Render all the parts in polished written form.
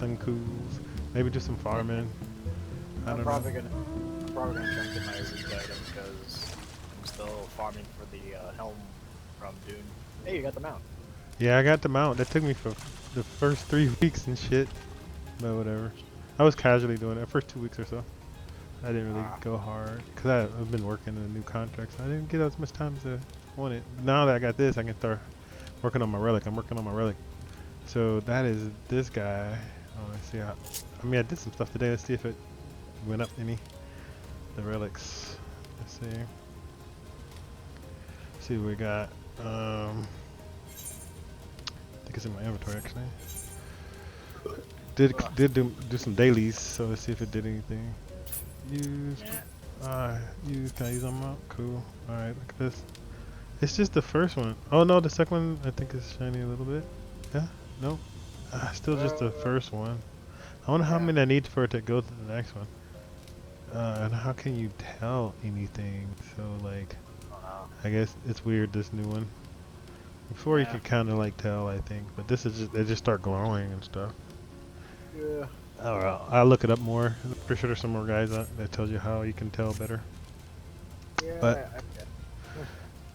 nothing cool. Maybe do some farming. I I'm don't know. probably gonna, I'm probably gonna try and get my elite item because I'm still farming for the helm from Dune. Hey, you got the mount. Yeah, I got the mount. That took me for the first 3 weeks and shit. But whatever. I was casually doing it first 2 weeks or so. I didn't really Ah, go hard because I've been working on a new contract, so I didn't get as much time as I wanted. Now that I got this, I can start working on my relic. I'm working on my relic. So that is this guy. Oh, let's see how. I mean, I did some stuff today. Let's see if it went up any. The relics. Let's see. See what we got. I think it's in my inventory actually. Did do some dailies, so let's see if it did anything. Use. yeah. Use. Can I use them out? Cool. All right. Look at this. It's just the first one. Oh no, the second one I think is shiny a little bit. Yeah. No. Still just the first one. I wonder how Yeah. many I need for it to go to the next one. And how can you tell anything? So like, I guess it's weird this new one. Before you Yeah. could kind of like tell, I think, but this is just they just start glowing and stuff. Yeah. I'll look it up more. I'm pretty sure there's some more guys that tells you how you can tell better. But Yeah.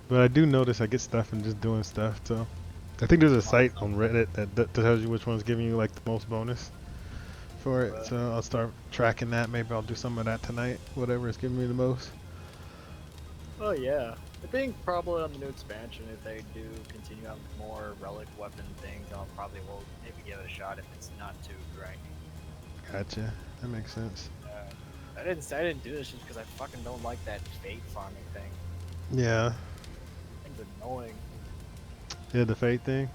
but I do notice I get stuff and just doing stuff. So I think there's a site on Reddit that tells you which one's giving you like the most bonus for it. So I'll start tracking that. Maybe I'll do some of that tonight. Whatever is giving me the most. Oh yeah. I think probably on the new expansion, if they do continue on with more relic weapon things, I'll probably will maybe give it a shot if it's not too grindy. Gotcha. That makes sense. I didn't do this just because I fucking don't like that fate farming thing. Yeah. Thing's annoying. Yeah, the fate thing.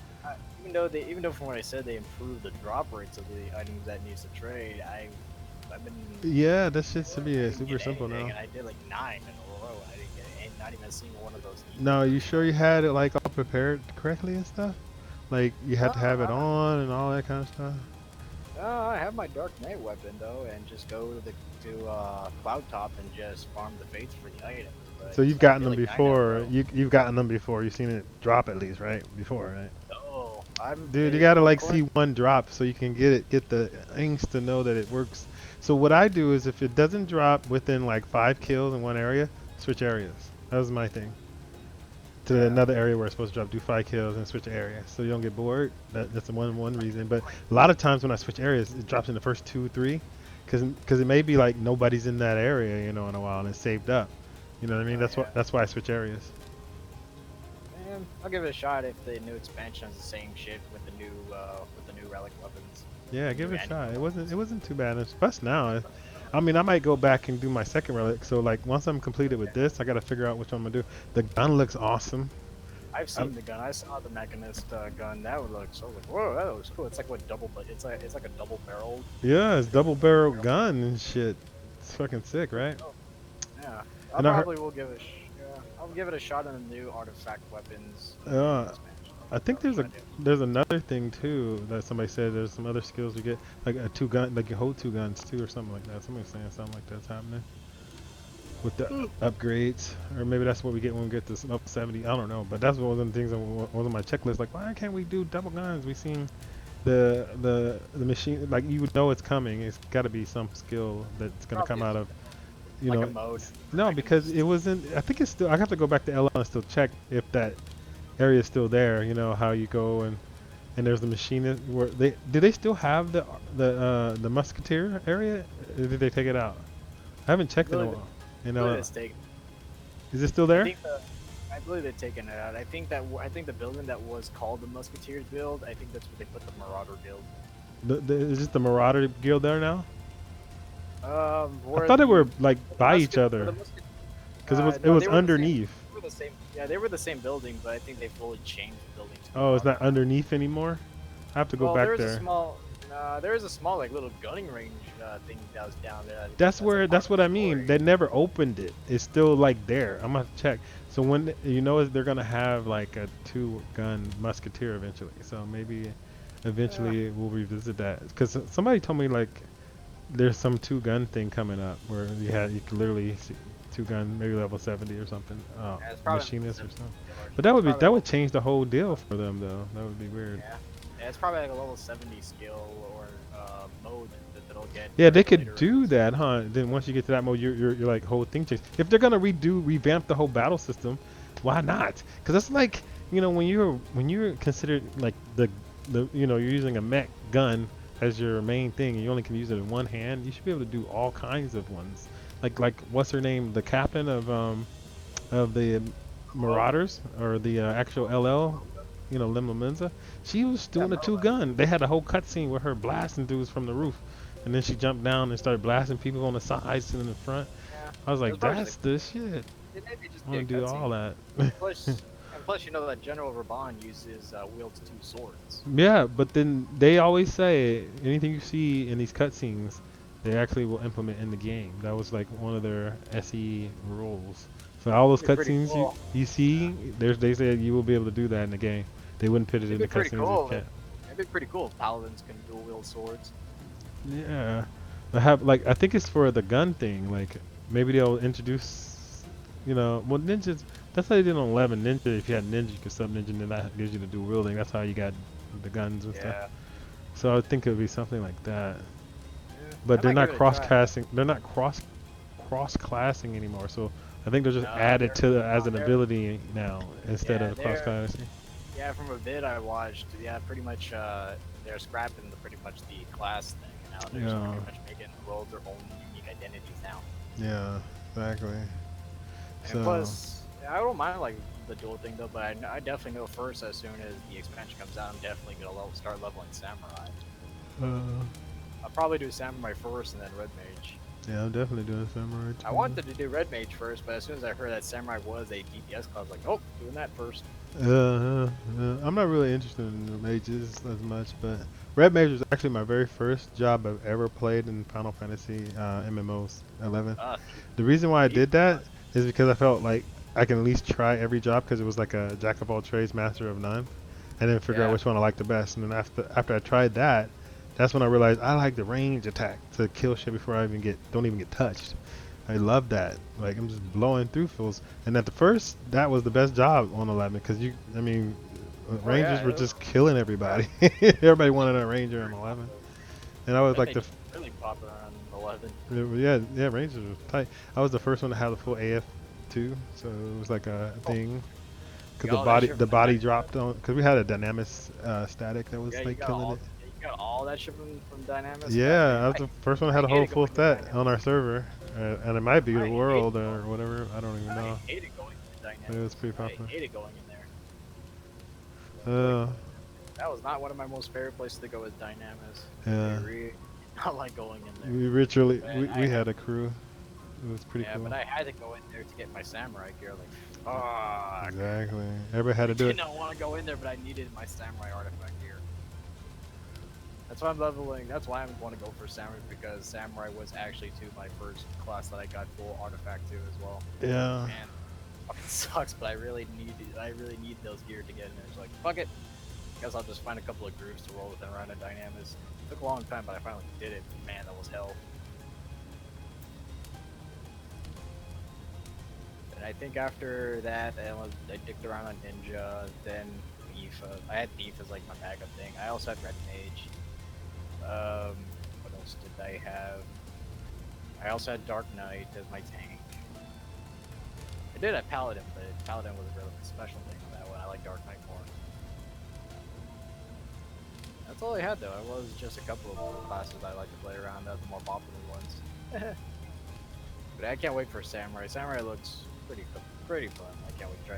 Even though from what I said they improved the drop rates of the items that needs to trade, I've been Yeah, that shit should be I didn't super get simple anything, now. and I did like 9 in a row. I didn't get not even a single one of those. No, you sure you had it like all prepared correctly and stuff? Like you had to have it Uh, on and all that kind of stuff. I have my Dark Knight weapon though, and just go to Cloud Top and just farm the fates for the items. But So you've I gotten did them like 9 in a before. row. You've gotten them before. You've seen it drop at least, right? Before, right? No, I'm Dude, you gotta like see according. one drop so you can get the inks to know that it works. So what I do is if it doesn't drop within like 5 kills in one area, switch areas. That was my thing. To Yeah. another area where it's supposed to drop, do 5 kills and switch areas so you don't get bored. That's the one reason. But a lot of times when I switch areas, it drops in the first 2 3, because it may be like nobody's in that area, in a while and it's saved up. You know what I mean? Oh yeah. That's why I switch areas. And I'll give it a shot if the new expansion has the same shit with the new relic weapons. Yeah, give New it a anime shot. It weapons. wasn't too bad. It's plus now. I mean, I might go back and do my second relic. So like once I'm completed with this, I gotta figure out which one I'm gonna do. The gun looks awesome. I've seen the gun. I saw the Mechanist gun. That would look so like whoa. That looks cool. It's like what double, but it's like a double barreled. Yeah, it's double barrel gun and shit. It's fucking sick, right? Oh, yeah. I And I heard, probably will give it. Yeah, I'll give it a shot on the new artifact weapons. uh, I think That's what I do. there's another thing too that somebody said. There's some other skills you get, like a 2 gun, like you hold 2 guns too, or something like that. Somebody's saying something like that's happening with the upgrades, or maybe that's what we get when we get this up 70. I don't know, but that's one of the things that was on my checklist. Like, why can't we do double guns? We seen the machine, like you would know it's coming. It's got to be some skill that's gonna come out of, you Like know. a mode. No, because it wasn't. I think it's still. I have to go back to LL and still check if that area is still there. You know how you go and there's the machine where they do they still have the musketeer area? Or did they take it out? I haven't checked in a while. You I know, believe it's taken. is it still I there? think I believe they've taken it out. I think the building that was called the Musketeers Guild. I think that's where they put the Marauder Guild. Is just the Marauder Guild there now? I Where thought they were the like by each Musket- other the Musket- because it no, was they were the same- underneath. They were the same. Yeah, they were the same building, but I think they fully changed the building. To Oh, it's not Marauder. underneath anymore. I have to go Well, back there is there. a small. There is a small like little gunning range thing that was down there. That's a part that's of what the I mean. story. They never opened it. It's still like there. I'm gonna have to check. So when they're gonna have like a 2 gun musketeer eventually. So maybe eventually we'll revisit that. Because somebody told me like there's some 2 gun thing coming up where you could literally see 2 gun, maybe level 70 or something. Yeah, it's probably Machinist or it's something. probably But that would like- change the whole deal for them though. That would be weird. Yeah. Yeah, it's probably like a level 70 skill or it'll get Yeah, they during could later do raids. that, huh? Then once you get to that mode, you're like whole thing changes. If they're gonna revamp the whole battle system, why not? Because it's like when you're considered like the you're using a mech gun as your main thing, and you only can use it in one hand. You should be able to do all kinds of ones. Like what's her name? The captain of the Oh, Marauders or the actual LL, Lim Menza. She was yeah, doing a two Merlin. gun. They had a whole cutscene with her blasting dudes from the roof, and then she jumped down and started blasting people on the sides and in the front. Yeah, I was it like, was probably just that's the shit. it maybe just I be a want to do cutscene. all that. Plus, you know that General Raban uses wields two swords. Yeah, but then they always say anything you see in these cutscenes, they actually will implement in the game. That was like one of their SE rules. So all those It'd be pretty cutscenes cool. you Yeah, see, they said you will be able to do that in the game. They wouldn't put it it'd in be the pretty cutscenes if you cool. can't. It'd be pretty cool if paladins can dual wield swords. Yeah, I think it's for the gun thing. Like maybe they'll introduce, well ninjas. That's how they did on 11 Ninja. If you had ninja, you could sub ninja, and then that gives you the dual wielding. That's how you got the guns and stuff. Yeah, So I would think it would be something like that. yeah. But I they're might give not it a try. cross-classing. They're not cross-classing anymore. So I think they're just added They're to as no, an ability now instead yeah, of cross-classing. yeah. From a vid I watched, yeah, pretty much they're scrapping pretty much the class thing, and now they're just Yeah. pretty much making the world their own unique identities now. Yeah. Exactly. And So. plus, I don't mind like the dual thing though, but I definitely know first as soon as the expansion comes out, I'm definitely gonna start leveling samurai. Uh, I'll probably do samurai first and then red mage. yeah, I'm definitely doing samurai I too. wanted to do red mage first, but as soon as I heard that samurai was a DPS class, I was like, oh, doing that first. I'm not really interested in the mages as much, but Red Mage was actually my very first job I've ever played in Final Fantasy MMOs 11. Uh, The reason why I Thief did that is because I felt like I can at least try every job because it was like a jack of all trades, master of none, and then figure out yeah. which one I like the best. And then after I tried that, that's when I realized I like the range attack to kill shit before I don't even get touched. I love that. Like I'm just blowing through fools. And at the first, that was the best job on 11 because Oh Rangers yeah, were it was, just killing everybody. Everybody wanted a Ranger on 11, and I was red like mage was really popular on 11. yeah, Rangers was tight. I was the first one to have the full AF2, so it was like a Oh, thing. you Cause got all that shit the from the body dyna- dropped on, cause we had a dynamis static that was Yeah, like killing it. you got all that shit from Dynamis. God Yeah, damn, I was the first one that had a I whole hated full going to set on our Dynamis. server, and it might be the I hated world going. or whatever. I don't even I know. hated going to But it was Dynamis. pretty I popular. hated going in there. Like Uh, that was not one of my most favorite places to go. Is Dynamis. I yeah. really not like going in there. We literally But we had a crew. It was pretty yeah, cool. but I had to go in there to get my samurai gear. Like, fuck. Exactly. Everybody had I to do did it. not want to go in there, but I needed my samurai artifact gear. That's why I'm leveling. That's why I want to go for samurai because samurai was actually my first class that I got full artifact to as well. Yeah. Man, fucking sucks, but I really need those gear to get in there. It's like, fuck it. Guess I'll just find a couple of groups to roll with and run a Dynamis. Took a long time, but I finally did it. Man, that was hell. And I think after that, I dicked around on Ninja, then Thief. I had Thief as like my backup thing. I also had Red Mage. What else did I have? I also had Dark Knight as my tank. I did have Paladin, but Paladin was a really special thing on that one. I like Dark Knight more. That's all I had though. It was just a couple of classes I like to play around, the more popular ones. But I can't wait for Samurai. Samurai looks pretty fun. I can't wait to try